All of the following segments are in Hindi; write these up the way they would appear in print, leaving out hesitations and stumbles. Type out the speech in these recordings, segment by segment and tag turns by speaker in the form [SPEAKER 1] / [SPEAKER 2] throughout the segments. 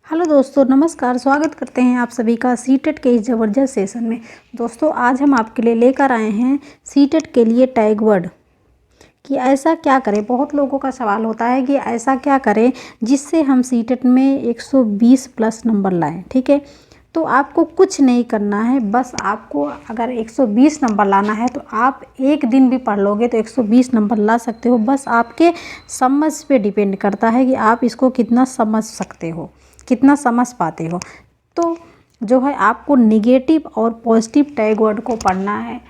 [SPEAKER 1] हेलो दोस्तों, नमस्कार। स्वागत करते हैं आप सभी का सीटेट के इस ज़बरदस्त सेशन में। दोस्तों, आज हम आपके लिए लेकर आए हैं सीटेट के लिए टैग वर्ड कि ऐसा क्या करें। बहुत लोगों का सवाल होता है कि ऐसा क्या करें जिससे हम सीटेट में 120 प्लस नंबर लाएं। ठीक है, तो आपको कुछ नहीं करना है। बस आपको अगर 120 नंबर लाना है तो आप एक दिन भी पढ़ लोगे तो 120 नंबर ला सकते हो। बस आपके समझ पे डिपेंड करता है कि आप इसको कितना समझ सकते हो, कितना समझ पाते हो। तो जो है आपको निगेटिव और पॉजिटिव टैग वर्ड को पढ़ना है।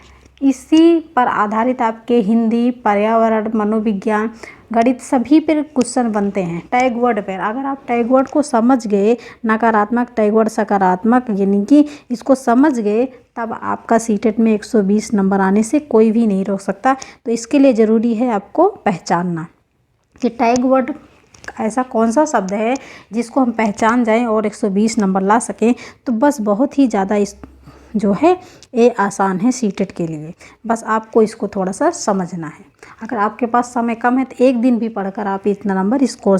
[SPEAKER 1] इसी पर आधारित आपके हिंदी, पर्यावरण, मनोविज्ञान, गणित सभी पर क्वेश्चन बनते हैं टैग वर्ड पर। अगर आप टैग वर्ड को समझ गए, नकारात्मक टैग वर्ड, सकारात्मक, यानी कि इसको समझ गए, तब आपका सीटेट में 120 नंबर आने से कोई भी नहीं रोक सकता। तो इसके लिए ज़रूरी है आपको पहचानना कि टैग वर्ड ऐसा कौन सा शब्द है जिसको हम पहचान जाएं और 120 नंबर ला सकें। तो बस बहुत ही ज़्यादा इस जो है ये आसान है सीटेट के लिए। बस आपको इसको थोड़ा सा समझना है। अगर आपके पास समय कम है तो एक दिन भी पढ़कर आप इतना नंबर स्कोर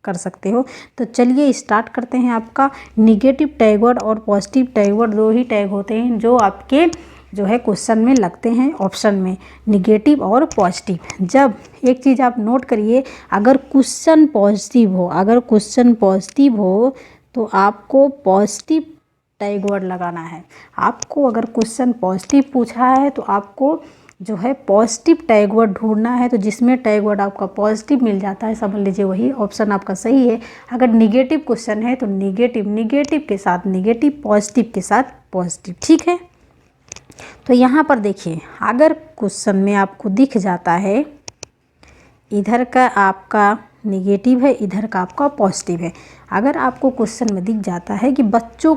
[SPEAKER 1] कर सकते हो। तो चलिए स्टार्ट करते हैं। आपका निगेटिव टैग वर्ड और पॉजिटिव टैग वर्ड दो ही टैग होते हैं जो आपके जो है क्वेश्चन में लगते हैं, ऑप्शन में, निगेटिव और पॉजिटिव। जब एक चीज़ आप नोट करिए, अगर क्वेश्चन पॉजिटिव हो तो आपको पॉजिटिव टैग वर्ड लगाना है। आपको अगर क्वेश्चन पॉजिटिव पूछा है तो आपको जो है पॉजिटिव टैग वर्ड ढूंढना है। तो जिसमें टैग वर्ड आपका पॉजिटिव मिल जाता है, समझ लीजिए वही ऑप्शन आपका सही है। अगर निगेटिव क्वेश्चन है तो निगेटिव के साथ निगेटिव, पॉजिटिव के साथ पॉजिटिव। ठीक है, तो यहाँ पर देखिए, अगर क्वेश्चन में आपको दिख जाता है इधर का आपका निगेटिव है, इधर का आपका पॉजिटिव है। अगर आपको क्वेश्चन में दिख जाता है कि बच्चों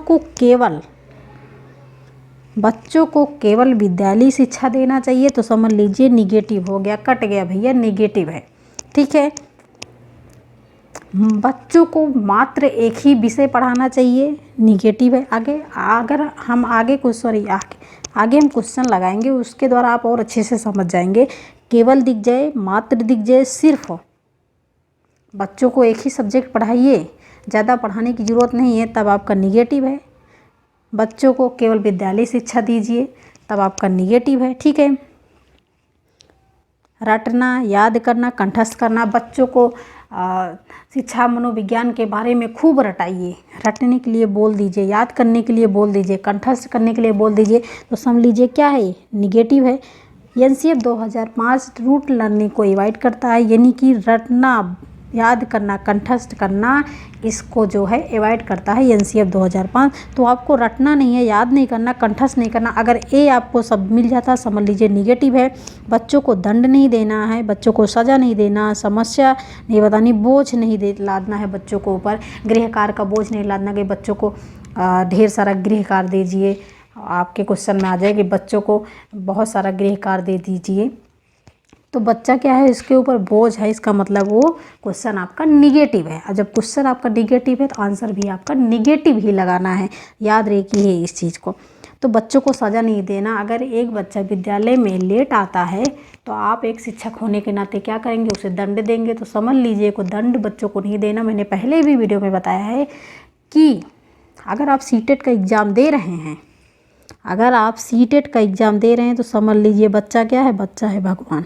[SPEAKER 1] को केवल विद्यालयी शिक्षा देना चाहिए, तो समझ लीजिए निगेटिव हो गया, कट गया भैया, निगेटिव है। ठीक है, बच्चों को मात्र एक ही विषय पढ़ाना चाहिए, निगेटिव है। अगर हम आगे हम क्वेश्चन लगाएंगे, उसके द्वारा आप और अच्छे से समझ जाएंगे। केवल दिख जाए, मात्र दिख जाए, सिर्फ बच्चों को एक ही सब्जेक्ट पढ़ाइए, ज़्यादा पढ़ाने की ज़रूरत नहीं है, तब आपका निगेटिव है। बच्चों को केवल विद्यालय शिक्षा दीजिए, तब आपका निगेटिव है। ठीक है, रटना, याद करना, कंठस्थ करना, बच्चों को शिक्षा मनोविज्ञान के बारे में खूब रटाइए। रटने के लिए बोल दीजिए, याद करने के लिए बोल दीजिए, कंठस्थ करने के लिए बोल दीजिए। तो समझ लीजिए क्या है, निगेटिव है। एनसीएफ 2005 रूट लर्निंग को अवॉइड करता है, यानी कि रटना, याद करना, कंठस्थ करना, इसको जो है अवॉइड करता है एनसीएफ 2005। तो आपको रटना नहीं है, याद नहीं करना, कंठस्थ नहीं करना। अगर ए आपको सब मिल जाता, समझ लीजिए निगेटिव है। बच्चों को दंड नहीं देना है, बच्चों को सज़ा नहीं देना, समस्या नहीं बतानी, बोझ नहीं लादना है बच्चों को ऊपर, गृह कार्य का बोझ नहीं लादना कि बच्चों को ढेर सारा गृह कार्य दीजिए। आपके क्वेश्चन में आ जाए कि बच्चों को बहुत सारा गृह कार्य दे दीजिए, तो बच्चा क्या है, इसके ऊपर बोझ है, इसका मतलब वो क्वेश्चन आपका निगेटिव है। और जब क्वेश्चन आपका निगेटिव है तो आंसर भी आपका निगेटिव ही लगाना है। याद रखिए इस चीज़ को। तो बच्चों को सज़ा नहीं देना। अगर एक बच्चा विद्यालय में लेट आता है तो आप एक शिक्षक होने के नाते क्या करेंगे, उसे दंड देंगे। तो समझ लीजिए को दंड बच्चों को नहीं देना। मैंने पहले भी वीडियो में बताया है कि अगर आप सीटेट का एग्ज़ाम दे रहे हैं, तो समझ लीजिए बच्चा क्या है, बच्चा है भगवान।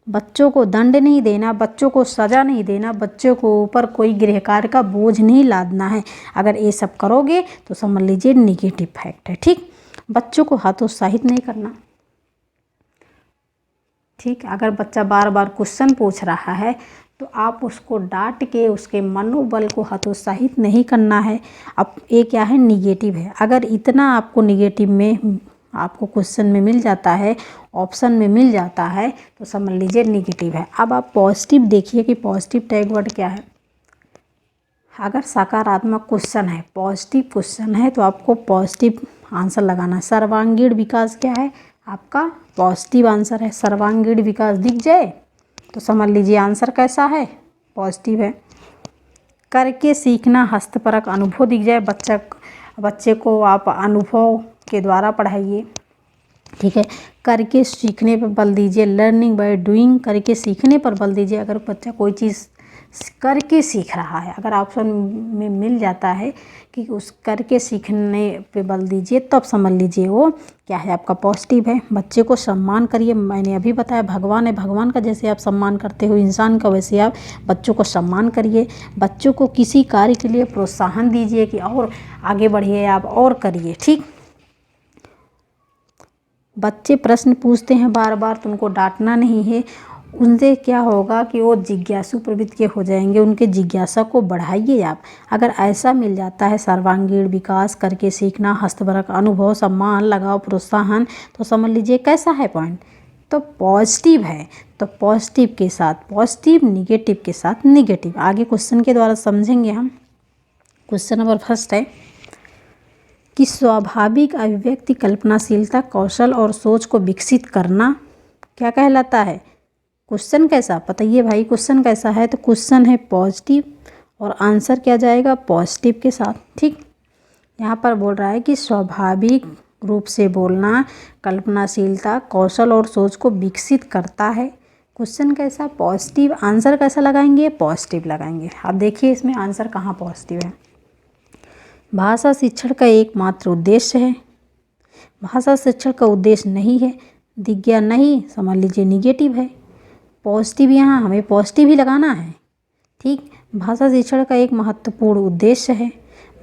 [SPEAKER 1] बच्चों को दंड नहीं देना, बच्चों को सज़ा नहीं देना, बच्चों को ऊपर कोई गृह कार्य का बोझ नहीं लादना है। अगर ये सब करोगे तो समझ लीजिए निगेटिव फैक्ट है। ठीक, बच्चों को हतोत्साहित नहीं करना। ठीक, अगर बच्चा बार बार क्वेश्चन पूछ रहा है तो आप उसको डांट के उसके मनोबल को हतोत्साहित नहीं करना है। अब ये क्या है, निगेटिव है। अगर इतना आपको निगेटिव में आपको क्वेश्चन में मिल जाता है, ऑप्शन में मिल जाता है, तो समझ लीजिए निगेटिव है। अब आप पॉजिटिव देखिए कि पॉजिटिव टैग वर्ड क्या है। अगर सकारात्मक क्वेश्चन है, पॉजिटिव क्वेश्चन है, तो आपको पॉजिटिव आंसर लगाना है। सर्वांगीण विकास क्या है, आपका पॉजिटिव आंसर है। सर्वांगीण विकास दिख जाए तो समझ लीजिए आंसर कैसा है, पॉजिटिव है। करके सीखना, हस्तपरक अनुभव दिख जाए, बच्चे को आप अनुभव के द्वारा पढ़ाइए। ठीक है, करके सीखने पर बल दीजिए। लर्निंग बाय डूइंग, करके सीखने पर बल दीजिए। अगर बच्चा कोई चीज़ करके सीख रहा है। अगर ऑप्शन में मिल जाता है कि उस करके सीखने पे बल दीजिए, तब समझ लीजिए वो क्या है, आपका पॉजिटिव है। बच्चे को सम्मान करिए, मैंने अभी बताया भगवान है, भगवान का जैसे आप सम्मान करते हो इंसान का, वैसे आप बच्चों को सम्मान करिए। बच्चों को किसी कार्य के लिए प्रोत्साहन दीजिए कि और आगे बढ़िए, आप और करिए, ठीक। बच्चे प्रश्न पूछते हैं बार बार, तो उनको डांटना नहीं है। उनसे क्या होगा कि वो जिज्ञासु प्रवृत्ति के हो जाएंगे, उनके जिज्ञासा को बढ़ाइए आप। अगर ऐसा मिल जाता है सर्वांगीण विकास, करके सीखना, हस्तवरक, अनुभव, सम्मान, लगाव, प्रोत्साहन, तो समझ लीजिए कैसा है पॉइंट, तो पॉजिटिव है। तो पॉजिटिव के साथ पॉजिटिव, निगेटिव के साथ निगेटिव। आगे क्वेश्चन के द्वारा समझेंगे हम। क्वेश्चन नंबर फर्स्ट है कि स्वाभाविक अभिव्यक्ति, कल्पनाशीलता, कौशल और सोच को विकसित करना क्या कहलाता है। क्वेश्चन कैसा बताइए भाई, क्वेश्चन कैसा है, तो क्वेश्चन है पॉजिटिव और आंसर क्या जाएगा पॉजिटिव के साथ, ठीक। यहाँ पर बोल रहा है कि स्वाभाविक रूप से बोलना, कल्पनाशीलता, कौशल और सोच को विकसित करता है। क्वेश्चन कैसा पॉजिटिव, आंसर कैसा लगाएंगे पॉजिटिव लगाएंगे। अब देखिए इसमें आंसर कहाँ पॉजिटिव है। भाषा शिक्षण का एकमात्र उद्देश्य है। भाषा शिक्षण का उद्देश्य नहीं है, दिज्ञा नहीं, समझ लीजिए निगेटिव है। पॉजिटिव यहाँ हमें पॉजिटिव ही लगाना है, ठीक। भाषा शिक्षण का एक महत्वपूर्ण उद्देश्य है।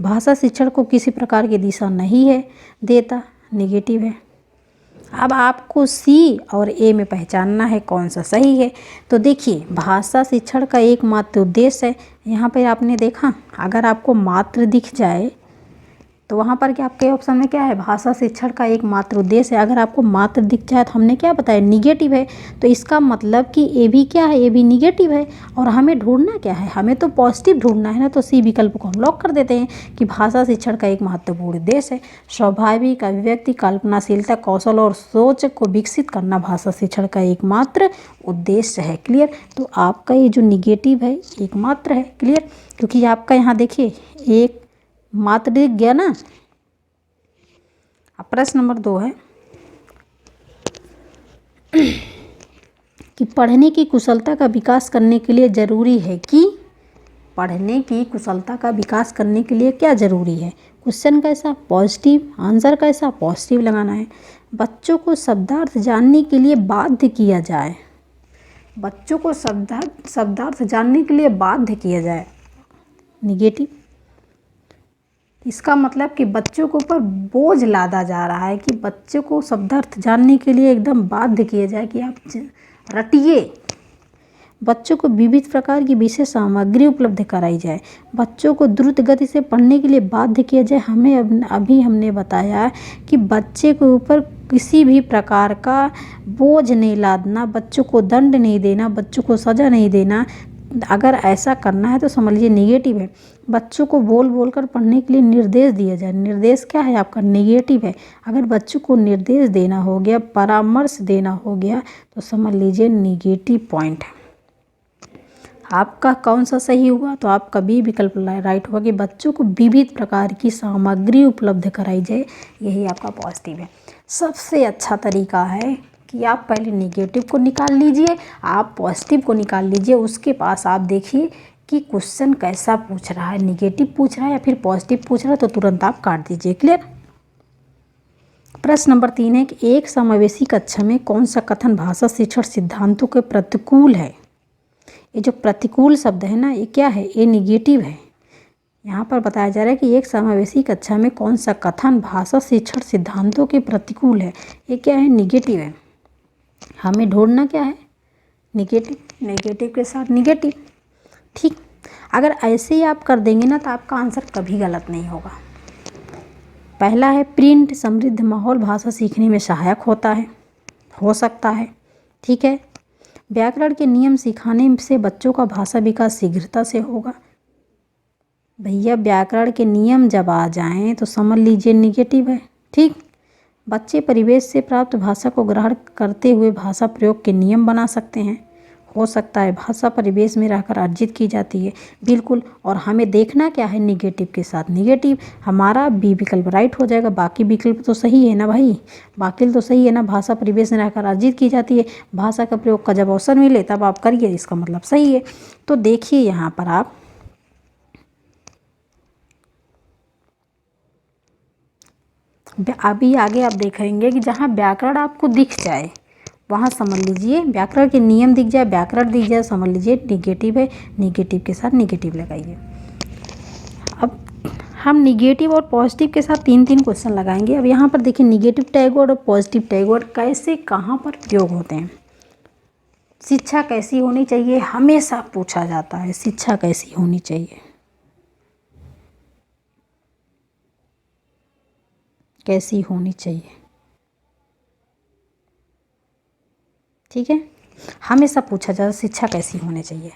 [SPEAKER 1] भाषा शिक्षण को किसी प्रकार की दिशा नहीं है देता, निगेटिव है। अब आपको सी और ए में पहचानना है कौन सा सही है। तो देखिए भाषा शिक्षण का एकमात्र उद्देश्य है, यहाँ पर आपने देखा अगर आपको मात्र दिख जाए तो वहाँ पर क्या आपके ऑप्शन में क्या है, भाषा शिक्षण का एक मात्र उद्देश्य है। अगर आपको मात्र दिख जाए तो हमने क्या बताया निगेटिव है, तो इसका मतलब कि ए भी क्या है, ए भी निगेटिव है। और हमें ढूंढना क्या है, हमें तो पॉजिटिव ढूंढना है ना, तो सी विकल्प को हम लॉक कर देते हैं कि भाषा शिक्षण का एक महत्वपूर्ण उद्देश्य है। स्वाभाविक अभिव्यक्ति, कल्पनाशीलता, कौशल और सोच को विकसित करना भाषा शिक्षण का एकमात्र उद्देश्य है। क्लियर। तो आपका ये जो निगेटिव है एकमात्र है, क्लियर, क्योंकि आपका यहाँ देखिए एक मात्र दिख गया ना। अब प्रश्न नंबर 2 है कि पढ़ने की कुशलता का विकास करने के लिए जरूरी है कि, पढ़ने की कुशलता का विकास करने के लिए क्या जरूरी है। क्वेश्चन कैसा पॉजिटिव, आंसर कैसा पॉजिटिव लगाना है। बच्चों को शब्दार्थ जानने के लिए बाध्य किया जाए। बच्चों को शब्दार्थ जानने के लिए बाध्य किया जाए, निगेटिव। इसका मतलब कि बच्चों के ऊपर बोझ लादा जा रहा है, कि बच्चों को शब्दार्थ जानने के लिए एकदम बाध्य किया जाए कि आप रटिए। बच्चों को विविध प्रकार की विशेष सामग्री उपलब्ध कराई जाए। बच्चों को द्रुत गति से पढ़ने के लिए बाध्य किया जाए। हमें अभी हमने बताया कि बच्चे के ऊपर किसी भी प्रकार का बोझ नहीं लादना, बच्चों को दंड नहीं देना, बच्चों को सज़ा नहीं देना। अगर ऐसा करना है तो समझ लीजिए निगेटिव है। बच्चों को बोल बोल कर पढ़ने के लिए निर्देश दिया जाए, निर्देश क्या है आपका निगेटिव है। अगर बच्चों को निर्देश देना हो गया, परामर्श देना हो गया, तो समझ लीजिए निगेटिव पॉइंट है। आपका कौन सा सही हुआ, तो आपका बी विकल्प राइट होगा कि बच्चों को विविध प्रकार की सामग्री उपलब्ध कराई जाए, यही आपका पॉजिटिव है। सबसे अच्छा तरीका है कि आप पहले निगेटिव को निकाल लीजिए, आप पॉजिटिव को निकाल लीजिए, उसके पास आप देखिए कि क्वेश्चन कैसा पूछ रहा है, निगेटिव पूछ रहा है या फिर पॉजिटिव पूछ रहा है, तो तुरंत आप काट दीजिए। क्लियर। प्रश्न नंबर 3 है कि एक समावेशी कक्षा में कौन सा कथन भाषा शिक्षण सिद्धांतों के प्रतिकूल है। ये जो प्रतिकूल शब्द है ना, ये क्या है, ये निगेटिव है। यहाँ पर बताया जा रहा है कि एक समावेशी कक्षा में कौन सा कथन भाषा शिक्षण सिद्धांतों के प्रतिकूल है, ये क्या है, निगेटिव है। हमें ढूंढना क्या है, निगेटिव, नेगेटिव के साथ निगेटिव, ठीक। अगर ऐसे ही आप कर देंगे ना तो आपका आंसर कभी गलत नहीं होगा। पहला है प्रिंट समृद्ध माहौल भाषा सीखने में सहायक होता है, हो सकता है, ठीक है। व्याकरण के नियम सिखाने से बच्चों का भाषा विकास शीघ्रता से होगा। भैया व्याकरण के नियम जब आ जाएं तो समझ लीजिए निगेटिव है, ठीक। बच्चे परिवेश से प्राप्त भाषा को ग्रहण करते हुए भाषा प्रयोग के नियम बना सकते हैं, हो सकता है भाषा परिवेश में रहकर अर्जित की जाती है। बिल्कुल। और हमें देखना क्या है, निगेटिव के साथ निगेटिव, हमारा बी विकल्प राइट हो जाएगा। बाकी विकल्प तो सही है ना भाई, बाकी तो सही है ना। भाषा परिवेश में रहकर अर्जित की जाती है, भाषा का प्रयोग का जब अवसर मिले तब आप करिए, इसका मतलब सही है। तो देखिए यहाँ पर आप अभी आगे आप देखेंगे कि जहाँ व्याकरण आपको दिख जाए वहाँ समझ लीजिए, व्याकरण के नियम दिख जाए, व्याकरण दिख जाए, समझ लीजिए निगेटिव है, निगेटिव के साथ निगेटिव लगाइए। अब हम निगेटिव और पॉजिटिव के साथ 3-3 क्वेश्चन लगाएंगे। अब यहाँ पर देखिए निगेटिव टैग वर्ड और पॉजिटिव टैग वर्ड कैसे कहाँ पर प्रयोग होते हैं। शिक्षा कैसी होनी चाहिए, हमेशा पूछा जाता है, शिक्षा कैसी होनी चाहिए, कैसी होनी चाहिए, ठीक है, हमेशा पूछा जाता है शिक्षा कैसी होनी चाहिए।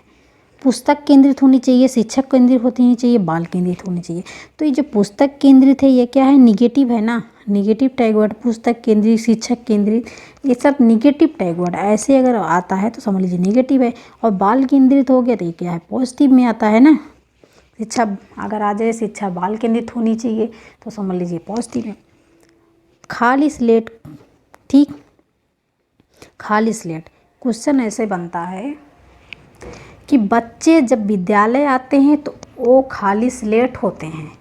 [SPEAKER 1] पुस्तक केंद्रित होनी चाहिए, शिक्षक केंद्रित होनी चाहिए, बाल केंद्रित होनी चाहिए। तो ये जो पुस्तक केंद्रित है ये क्या है, निगेटिव है ना, निगेटिव टैग वर्ड। पुस्तक केंद्रित, शिक्षक केंद्रित, ये सब निगेटिव टैग वर्ड। ऐसे अगर आता है तो समझ लीजिए निगेटिव है। और बाल केंद्रित हो गया तो ये क्या है, पॉजिटिव में आता है ना। शिक्षा अगर आ जाए, शिक्षा बाल केंद्रित होनी चाहिए तो समझ लीजिए पॉजिटिव है। खाली स्लेट, ठीक, खाली स्लेट। क्वेश्चन ऐसे बनता है कि बच्चे जब विद्यालय आते हैं तो वो खाली स्लेट होते हैं,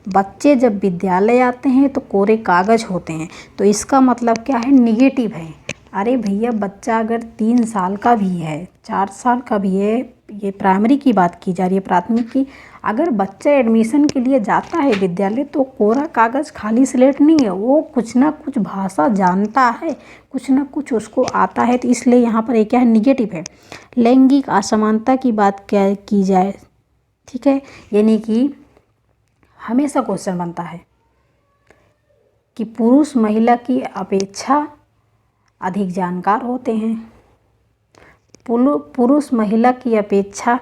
[SPEAKER 1] बच्चे जब विद्यालय आते हैं तो कोरे कागज़ होते हैं। तो इसका मतलब क्या है, निगेटिव है। अरे भैया बच्चा अगर 3 साल का भी है, 4 साल का भी है, ये प्राइमरी की बात की जा रही है, प्राथमिक की, अगर बच्चा एडमिशन के लिए जाता है विद्यालय तो कोरा कागज़ खाली स्लेट नहीं है, वो कुछ ना कुछ भाषा जानता है, कुछ ना कुछ उसको आता है। तो इसलिए यहाँ पर एक क्या है, निगेटिव है। लैंगिक असमानता की बात क्या की जाए, ठीक है, यानी कि हमेशा क्वेश्चन बनता है कि पुरुष महिला की अपेक्षा अधिक जानकार होते हैं, पुरुष महिला की अपेक्षा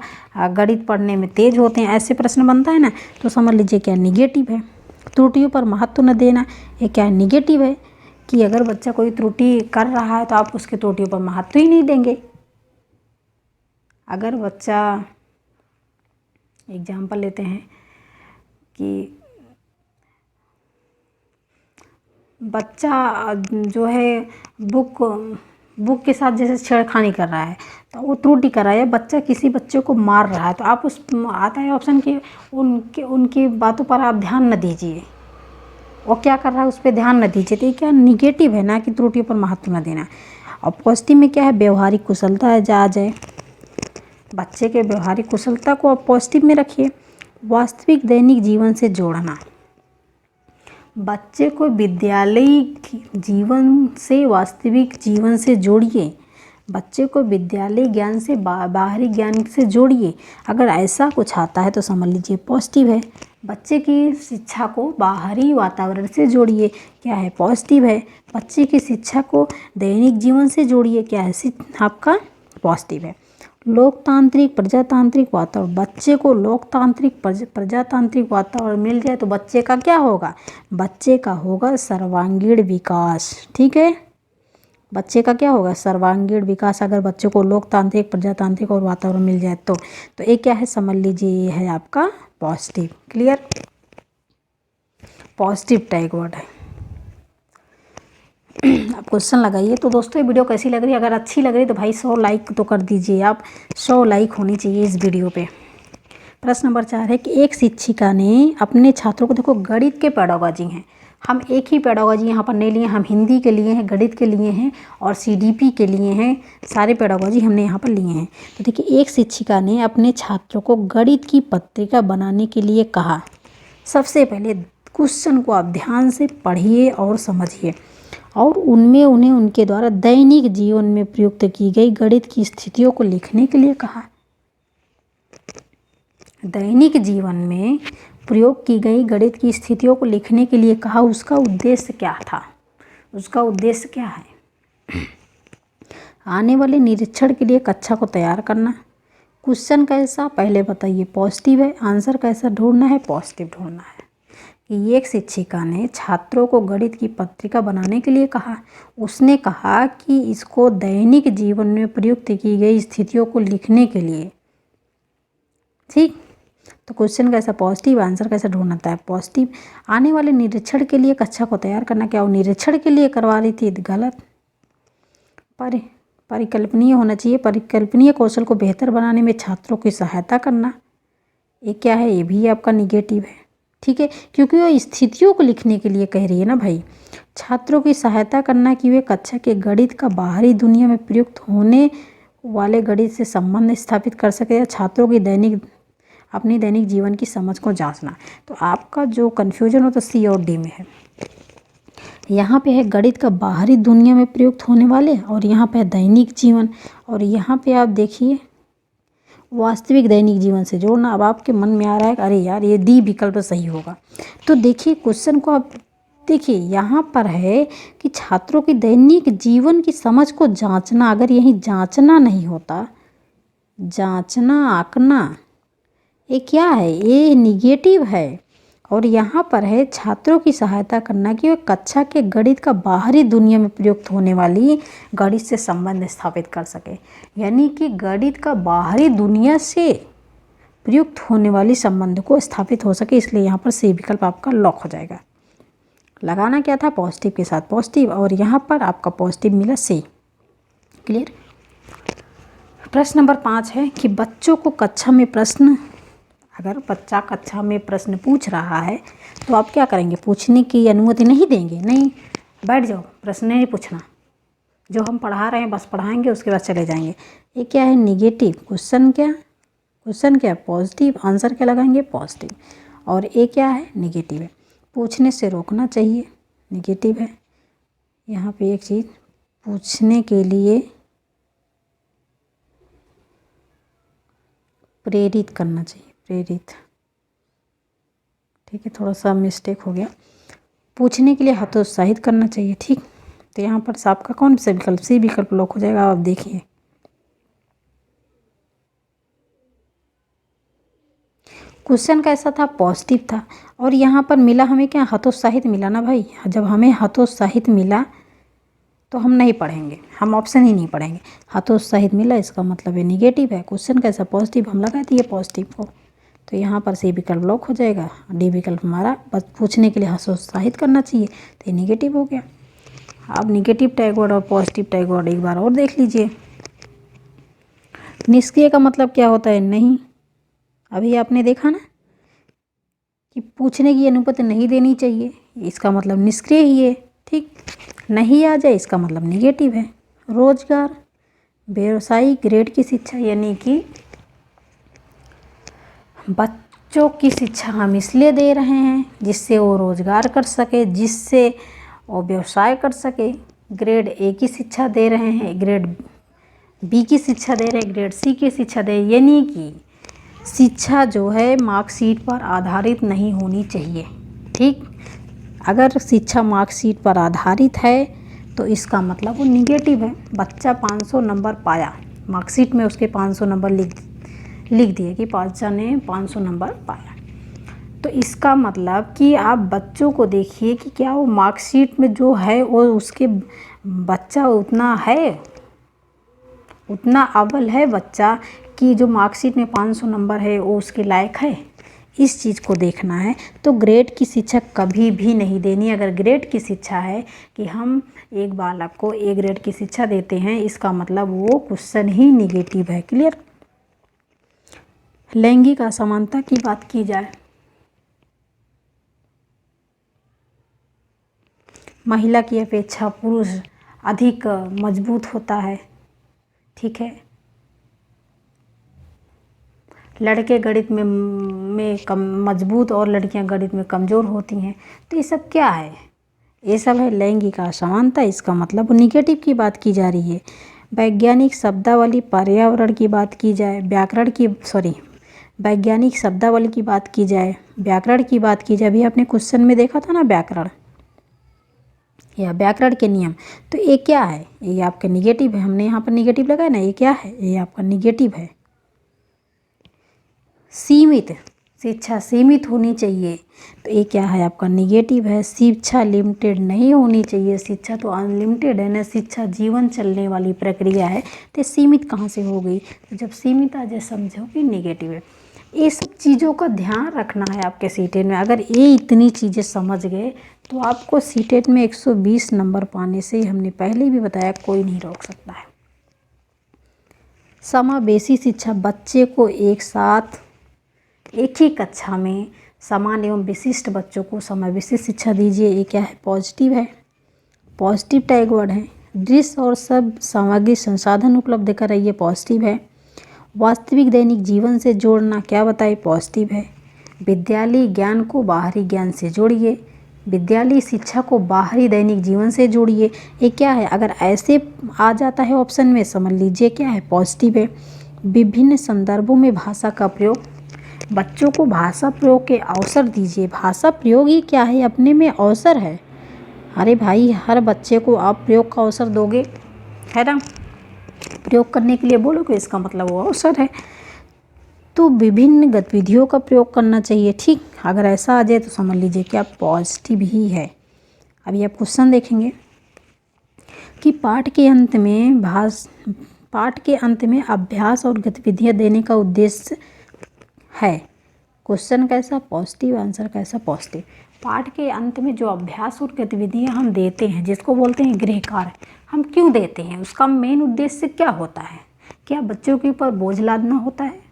[SPEAKER 1] गणित पढ़ने में तेज होते हैं, ऐसे प्रश्न बनता है ना। तो समझ लीजिए क्या निगेटिव है। त्रुटियों पर महत्व न देना, ये क्या है, निगेटिव है। कि अगर बच्चा कोई त्रुटि कर रहा है तो आप उसके त्रुटियों पर महत्व ही नहीं देंगे। अगर बच्चा, एग्जाम्पल लेते हैं कि बच्चा जो है बुक के साथ जैसे छेड़खानी कर रहा है तो वो त्रुटि कर रहा है, या बच्चा किसी बच्चे को मार रहा है तो आप उस आता है ऑप्शन कि उनकी बातों पर आप ध्यान न दीजिए, वो क्या कर रहा है उस पर ध्यान न दीजिए। तो ये क्या निगेटिव है ना, कि त्रुटियों पर महत्व न देना। और पॉजिटिव में क्या है, व्यवहारिक कुशलता है, जा जाए बच्चे के व्यवहारिक कुशलता को आप पॉजिटिव में रखिए। वास्तविक दैनिक जीवन से जोड़ना, बच्चे को विद्यालयी जीवन से वास्तविक जीवन से जोड़िए, बच्चे को विद्यालय ज्ञान से बाहरी ज्ञान से जोड़िए। अगर ऐसा कुछ आता है तो समझ लीजिए पॉजिटिव है। बच्चे की शिक्षा को बाहरी वातावरण से जोड़िए, क्या है, पॉजिटिव है। बच्चे की शिक्षा को दैनिक जीवन से जोड़िए, क्या है, आपका पॉजिटिव है। लोकतांत्रिक प्रजातांत्रिक वातावरण, बच्चे को लोकतांत्रिक प्रजातांत्रिक वातावरण मिल जाए तो बच्चे का क्या होगा, बच्चे का होगा सर्वांगीण विकास, ठीक है, बच्चे का क्या होगा, सर्वांगीण विकास। अगर बच्चे को लोकतांत्रिक प्रजातांत्रिक और वातावरण मिल जाए तो ये क्या है, समझ लीजिए ये है आपका positive. Clear, positive tag word है। आप क्वेश्चन लगाइए। तो दोस्तों ये वीडियो कैसी लग रही है, अगर अच्छी लग रही है तो भाई 100 लाइक तो कर दीजिए आप, 100 लाइक होनी चाहिए इस वीडियो पे। प्रश्न नंबर 4 है कि एक शिक्षिका ने अपने छात्रों को, देखो गणित के पेडागोजी हैं, हम एक ही पेडागोजी यहाँ पर नहीं लिए, हम हिंदी के लिए हैं, गणित के लिए हैं और CDP के लिए हैं, सारे पेडागोजी हमने यहाँ पर लिए हैं। तो देखिए एक शिक्षिका ने अपने छात्रों को गणित की पत्रिका बनाने के लिए कहा। सबसे पहले क्वेश्चन को आप ध्यान से पढ़िए और समझिए, और उनमें उन्हें उनके द्वारा दैनिक जीवन में प्रयुक्त की गई गणित की स्थितियों को लिखने के लिए कहा। दैनिक जीवन में प्रयोग की गई गणित की स्थितियों को लिखने के लिए कहा। उसका उद्देश्य क्या था, उसका उद्देश्य क्या है, आने वाले निरीक्षण के लिए कक्षा को तैयार करना। क्वेश्चन कैसा, पहले बताइए, पॉजिटिव है। आंसर कैसा ढूंढना है, पॉजिटिव ढूंढना है। कि एक शिक्षिका ने छात्रों को गणित की पत्रिका बनाने के लिए कहा। उसने कहा कि इसको दैनिक जीवन में प्रयुक्त की गई स्थितियों को लिखने के लिए। ठीक, तो क्वेश्चन कैसा, पॉजिटिव आंसर कैसे ढूंढता है, पॉजिटिव। आने वाले निरीक्षण के लिए कक्षा को तैयार करना, क्या वो निरीक्षण के लिए करवा रही थी, गलत। परिकल्पनीय होना चाहिए, परिकल्पनीय कौशल को बेहतर बनाने में छात्रों की सहायता करना, ये क्या है, ये भी आपका निगेटिव है। ठीक है, क्योंकि वो स्थितियों को लिखने के लिए कह रही है ना भाई। छात्रों की सहायता करना कि वे कक्षा के गणित का बाहरी दुनिया में प्रयुक्त होने वाले गणित से संबंध स्थापित कर सके, या छात्रों की अपनी दैनिक जीवन की समझ को जांचना। तो आपका जो कन्फ्यूजन हो तो सी और डी में है। यहाँ पे है गणित का बाहरी दुनिया में प्रयुक्त होने वाले, और यहाँ पे है दैनिक जीवन, और यहाँ पे आप देखिए वास्तविक दैनिक जीवन से जोड़ना। अब आपके मन में आ रहा है अरे यार ये डी विकल्प सही होगा। तो देखिए क्वेश्चन को आप देखिए, यहाँ पर है कि छात्रों की दैनिक जीवन की समझ को जांचना। अगर यही जांचना नहीं होता, जांचना आंकना, ये क्या है, ये निगेटिव है। और यहाँ पर है छात्रों की सहायता करना कि वे कक्षा के गणित का बाहरी दुनिया में प्रयुक्त होने वाली गणित से संबंध स्थापित कर सके, यानी कि गणित का बाहरी दुनिया से प्रयुक्त होने वाली संबंध को स्थापित हो सके। इसलिए यहाँ पर सी विकल्प आपका लॉक हो जाएगा। लगाना क्या था, पॉजिटिव के साथ पॉजिटिव, और यहाँ पर आपका पॉजिटिव मिला सी। क्लियर। प्रश्न नंबर 5 है कि बच्चों को कक्षा में प्रश्न, अगर बच्चा कक्षा में प्रश्न पूछ रहा है तो आप क्या करेंगे, पूछने की अनुमति नहीं देंगे, नहीं, बैठ जाओ, प्रश्न नहीं पूछना, जो हम पढ़ा रहे हैं बस पढ़ाएंगे, उसके बाद चले जाएंगे। ये क्या है, निगेटिव। क्वेश्चन क्या पॉजिटिव, आंसर क्या लगाएंगे, पॉजिटिव, और ये क्या है, निगेटिव है। पूछने से रोकना चाहिए, निगेटिव है। यहाँ पे एक चीज़, पूछने के लिए प्रेरित करना चाहिए, प्रेरित, ठीक है, थोड़ा सा मिस्टेक हो गया। पूछने के लिए हतोत्साहित करना चाहिए, ठीक। तो यहाँ पर आपका कौन सा विकल्प, सी विकल्प लॉक हो जाएगा। आप देखिए क्वेश्चन कैसा था, पॉजिटिव था, और यहाँ पर मिला हमें क्या, हतोत्साहित मिला ना भाई। जब हमें हतोत्साहित मिला तो हम नहीं पढ़ेंगे, हम ऑप्शन ही नहीं पढ़ेंगे। हतोत्साहित मिला इसका मतलब ये निगेटिव है। क्वेश्चन कैसा, पॉजिटिव, हम लगा दिए पॉजिटिव को, तो यहाँ पर सी विकल्प लॉक हो जाएगा। डी विकल्प हमारा, बस पूछने के लिए हतोत्साहित करना चाहिए, तो ये निगेटिव हो गया। अब निगेटिव टैग वर्ड और पॉजिटिव टैग वर्ड एक बार और देख लीजिए। निष्क्रिय का मतलब क्या होता है, नहीं। अभी आपने देखा ना कि पूछने की अनुमति नहीं देनी चाहिए, इसका मतलब निष्क्रिय ही है, ठीक। नहीं आ जाए इसका मतलब निगेटिव है। रोजगार, व्यवसायिक ग्रेड की शिक्षा, यानी कि बच्चों की शिक्षा हम इसलिए दे रहे हैं जिससे वो रोजगार कर सके, जिससे वो व्यवसाय कर सके। ग्रेड ए की शिक्षा दे रहे हैं, ग्रेड बी की शिक्षा दे रहे हैं, ग्रेड सी की शिक्षा दे, यानी कि शिक्षा जो है मार्कशीट पर आधारित नहीं होनी चाहिए, ठीक। अगर शिक्षा मार्कशीट पर आधारित है तो इसका मतलब वो निगेटिव है। बच्चा 500 नंबर पाया, मार्कशीट में उसके 500 नंबर लिख दिए कि बच्चा ने 500 नंबर पाया, तो इसका मतलब कि आप बच्चों को देखिए कि क्या वो मार्कशीट में जो है वो उसके बच्चा उतना है, उतना अव्वल है बच्चा कि जो मार्कशीट में 500 नंबर है वो उसके लायक है। इस चीज़ को देखना है। तो ग्रेड की शिक्षा कभी भी नहीं देनी। अगर ग्रेड की शिक्षा है कि हम एक बालक को ए ग्रेड की शिक्षा देते हैं, इसका मतलब वो क्वेश्चन ही निगेटिव है। क्लियर। लैंगिक असमानता की बात की जाए, महिला की अपेक्षा पुरुष अधिक मजबूत होता है, ठीक है। लड़के गणित में कम मजबूत और लड़कियां गणित में कमज़ोर होती हैं। तो ये सब क्या है, ये सब है लैंगिक असमानता। इसका मतलब निगेटिव की बात की जा रही है। वैज्ञानिक शब्दावली, पर्यावरण की बात की जाए, वैज्ञानिक शब्दावली की बात की जाए, व्याकरण की बात की जाए, अभी आपने क्वेश्चन में देखा था ना व्याकरण या व्याकरण के नियम, तो ये क्या है, ये आपका निगेटिव है। हमने यहाँ पर निगेटिव लगाया ना, ये क्या है, ये आपका निगेटिव है। सीमित, शिक्षा सीमित होनी चाहिए, तो ये क्या है आपका निगेटिव है। शिक्षा लिमिटेड नहीं होनी चाहिए, शिक्षा तो अनलिमिटेड है ना, शिक्षा जीवन चलने वाली प्रक्रिया है, तो सीमित कहाँ से हो गई। तो जब सीमित आ जाए समझो कि निगेटिव है। ये सब चीज़ों का ध्यान रखना है आपके सीटेट में। अगर ये इतनी चीज़ें समझ गए तो आपको सीटेट में 120 नंबर पाने से, हमने पहले भी बताया, कोई नहीं रोक सकता है। समावेशी शिक्षा, बच्चे को एक साथ एक ही कक्षा में समान एवं विशिष्ट बच्चों को समावेशी शिक्षा दीजिए। ये क्या है, पॉजिटिव है, पॉजिटिव टैग वर्ड है। दृश्य और सब सामग्री संसाधन उपलब्ध कराइए, पॉजिटिव है। वास्तविक दैनिक जीवन से जोड़ना, क्या बताइए, पॉजिटिव है। विद्यालय ज्ञान को बाहरी ज्ञान से जोड़िए, विद्यालय शिक्षा को बाहरी दैनिक जीवन से जोड़िए। ये क्या है, अगर ऐसे आ जाता है ऑप्शन में, समझ लीजिए क्या है, पॉजिटिव है। विभिन्न संदर्भों में भाषा का प्रयोग, बच्चों को भाषा प्रयोग के अवसर दीजिए। भाषा प्रयोग ही क्या है, अपने में अवसर है। अरे भाई, हर बच्चे को आप प्रयोग का अवसर दोगे, है ना, प्रयोग करने के लिए बोलोगे, इसका मतलब वो अवसर है। तो विभिन्न गतिविधियों का प्रयोग करना चाहिए। ठीक, अगर ऐसा आ जाए तो समझ लीजिए कि आप पॉजिटिव ही है। अभी आप क्वेश्चन देखेंगे कि पाठ के अंत में अभ्यास और गतिविधियां देने का उद्देश्य है। क्वेश्चन कैसा, पॉजिटिव, आंसर कैसा, पॉजिटिव। पाठ के अंत में जो अभ्यास और गतिविधियां हम देते हैं, जिसको बोलते हैं गृह कार्य, हम क्यों देते हैं, उसका मेन उद्देश्य क्या होता है। क्या बच्चों के ऊपर बोझ लादना होता है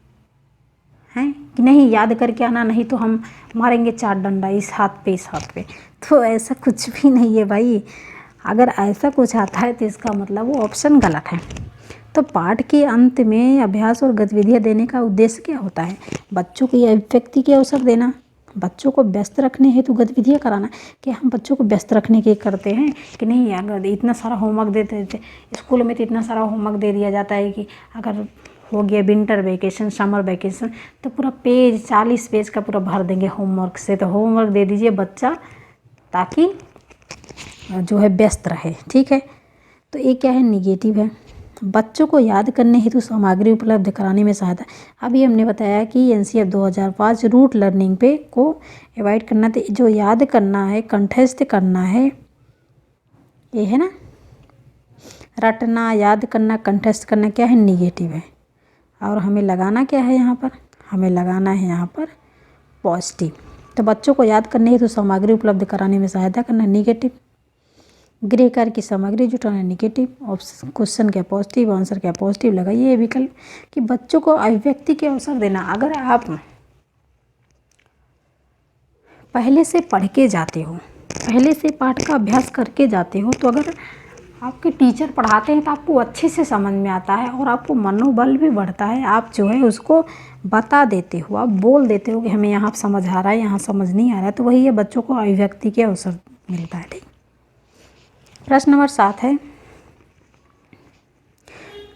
[SPEAKER 1] कि नहीं, याद करके आना, नहीं तो हम मारेंगे 4 डंडा, इस हाथ पे, इस हाथ पे। तो ऐसा कुछ भी नहीं है भाई। अगर ऐसा कुछ आता है तो इसका मतलब वो ऑप्शन गलत है। तो पाठ के अंत में अभ्यास और गतिविधियां देने का उद्देश्य क्या होता है, बच्चों को यह अभिव्यक्ति के अवसर देना, बच्चों को व्यस्त रखने हेतु गतिविधियां कराना। कि हम बच्चों को व्यस्त रखने के करते हैं कि नहीं यार, इतना सारा होमवर्क दे देते स्कूल में, तो इतना सारा होमवर्क दे दिया जाता है कि अगर हो गया विंटर वेकेशन, समर वेकेशन, तो पूरा पेज 40 पेज का पूरा भर देंगे होमवर्क से। तो होमवर्क दे दीजिए बच्चा, ताकि जो है व्यस्त रहे। ठीक है, तो ये क्या है, निगेटिव है। बच्चों को याद करने हेतु सामग्री उपलब्ध कराने में सहायता। अभी हमने बताया कि एनसीएफ 2005 रूट लर्निंग पे को अवॉइड करना, तो जो याद करना है, कंठस्थ करना है, ये है ना, रटना, याद करना, कंठस्थ करना, क्या है, निगेटिव है। और हमें लगाना क्या है यहाँ पर, हमें लगाना है यहाँ पर पॉजिटिव। तो बच्चों को याद करने हेतु सामग्री उपलब्ध कराने में सहायता करना, निगेटिव। गृह कार्य की सामग्री जुटाना, निगेटिव। ऑप्शन क्वेश्चन क्या, पॉजिटिव, आंसर क्या, पॉजिटिव लगाइए। विकल्प कि बच्चों को अभिव्यक्ति के अवसर देना। अगर आप पहले से पढ़ के जाते हो, पहले से पाठ का अभ्यास करके जाते हो, तो अगर आपके टीचर पढ़ाते हैं तो आपको अच्छे से समझ में आता है और आपको मनोबल भी बढ़ता है। आप जो है उसको बता देते हो, आप बोल देते हो कि हमें यहाँ समझ आ रहा है, यहाँ समझ नहीं आ रहा है। तो वही है, बच्चों को अभिव्यक्ति के अवसर मिलता है। ठीक, प्रश्न नंबर 7 है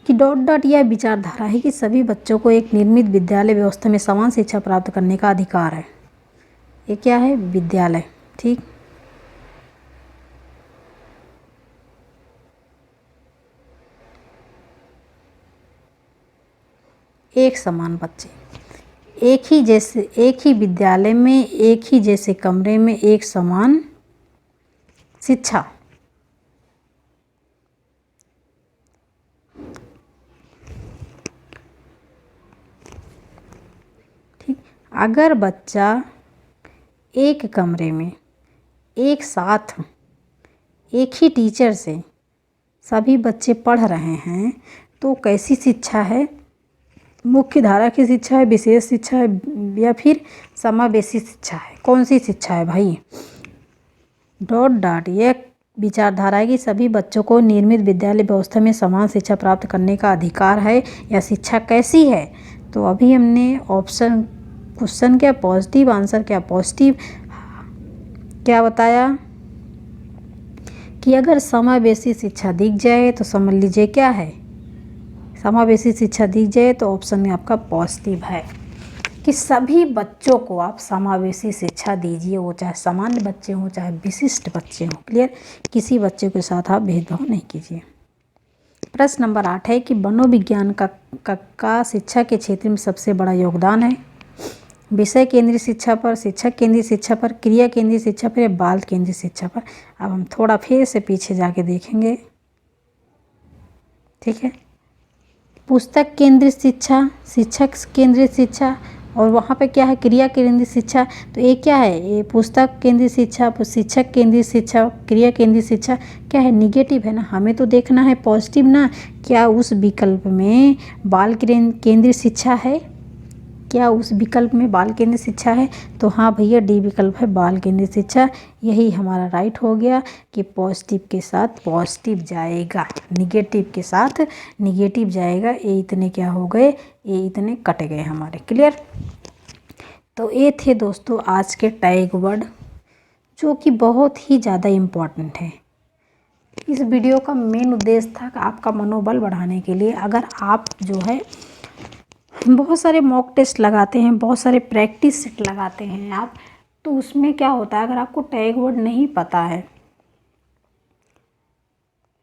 [SPEAKER 1] कि डॉट डॉट यह विचारधारा है कि सभी बच्चों को एक निर्मित विद्यालय व्यवस्था में समान शिक्षा प्राप्त करने का अधिकार है। ये क्या है, विद्यालय। ठीक, एक समान बच्चे, एक ही विद्यालय में, एक ही जैसे कमरे में, एक समान शिक्षा। ठीक, अगर बच्चा एक कमरे में एक साथ एक ही टीचर से सभी बच्चे पढ़ रहे हैं, तो कैसी शिक्षा है, मुख्य धारा की शिक्षा है, विशेष शिक्षा है, या फिर समावेशी शिक्षा है। कौन सी शिक्षा है भाई, डॉट डॉट यह विचारधारा है कि सभी बच्चों को निर्मित विद्यालय व्यवस्था में समान शिक्षा प्राप्त करने का अधिकार है, या शिक्षा कैसी है। तो अभी हमने ऑप्शन, क्वेश्चन क्या, पॉजिटिव, आंसर क्या, पॉजिटिव, क्या बताया कि अगर समावेशी शिक्षा दिख जाए तो समझ लीजिए क्या है, समावेशी शिक्षा दी जाए तो ऑप्शन में आपका पॉजिटिव है कि सभी बच्चों को आप समावेशी शिक्षा दीजिए, वो चाहे सामान्य बच्चे हों चाहे विशिष्ट बच्चे हों। क्लियर, किसी बच्चे के साथ आप भेदभाव नहीं कीजिए। प्रश्न नंबर 8 है कि मनोविज्ञान का शिक्षा के क्षेत्र में सबसे बड़ा योगदान है। विषय केंद्रित शिक्षा पर, शिक्षक केंद्रित शिक्षा पर, क्रिया केंद्रित शिक्षा पर या बाल केंद्रित शिक्षा पर। अब हम थोड़ा फिर से पीछे जाके देखेंगे, ठीक है। पुस्तक केंद्रित शिक्षा, शिक्षक केंद्रित शिक्षा, और वहाँ पे क्या है, क्रिया केंद्रित शिक्षा। तो ये क्या है, ये पुस्तक केंद्रित शिक्षा, शिक्षक केंद्रित शिक्षा, क्रिया केंद्रित शिक्षा क्या है, निगेटिव है ना। हमें तो देखना है पॉजिटिव ना। क्या उस विकल्प में बाल केंद्रित शिक्षा है, क्या उस विकल्प में बाल केंद्रित शिक्षा है? तो हाँ भैया, डी विकल्प है, बाल केंद्रित शिक्षा। यही हमारा राइट हो गया कि पॉजिटिव के साथ पॉजिटिव जाएगा, निगेटिव के साथ निगेटिव जाएगा। ये इतने क्या हो गए, ये इतने कट गए हमारे। क्लियर। तो ये थे दोस्तों आज के टैग वर्ड, जो कि बहुत ही ज़्यादा इम्पॉर्टेंट है। इस वीडियो का मेन उद्देश्य था कि आपका मनोबल बढ़ाने के लिए। अगर आप जो है बहुत सारे मॉक टेस्ट लगाते हैं, बहुत सारे प्रैक्टिस सेट लगाते हैं आप, तो उसमें क्या होता है, अगर आपको टैग वर्ड नहीं पता है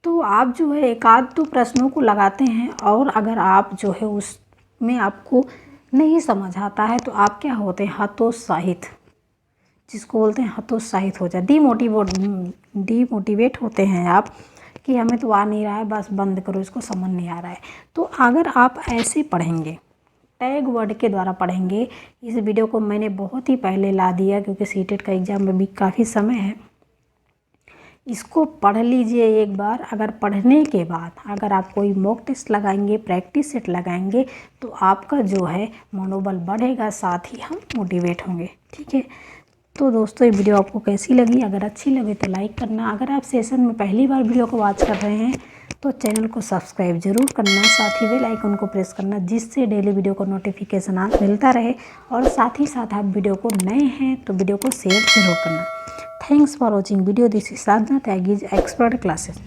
[SPEAKER 1] तो आप जो है एक आध दो प्रश्नों को लगाते हैं, और अगर आप जो है उसमें आपको नहीं समझ आता है तो आप क्या होते हैं, हतोत्साहित, जिसको बोलते हैं हतोत्साहित हो जाए, डीमोटिवेट होते हैं आप कि हमें तो आ नहीं रहा है, बस बंद करो, इसको समझ नहीं आ रहा है। तो अगर आप ऐसे पढ़ेंगे, टैग वर्ड के द्वारा पढ़ेंगे, इस वीडियो को मैंने बहुत ही पहले ला दिया क्योंकि सीटेट का एग्ज़ाम में भी काफ़ी समय है। इसको पढ़ लीजिए एक बार। अगर पढ़ने के बाद अगर आप कोई मॉक टेस्ट लगाएंगे, प्रैक्टिस सेट लगाएंगे, तो आपका जो है मनोबल बढ़ेगा, साथ ही हम मोटिवेट होंगे। ठीक है। तो दोस्तों ये वीडियो आपको कैसी लगी? अगर अच्छी लगे तो लाइक करना। अगर आप सेशन में पहली बार वीडियो को वॉच कर रहे हैं तो चैनल को सब्सक्राइब जरूर करना, साथ ही बेल आइकन को प्रेस करना, जिससे डेली वीडियो को नोटिफिकेशन आप मिलता रहे। और साथ ही साथ आप वीडियो को नए हैं तो वीडियो को शेयर जरूर करना। Thanks for watching video. This is Sadhana Tyagi's expert classes.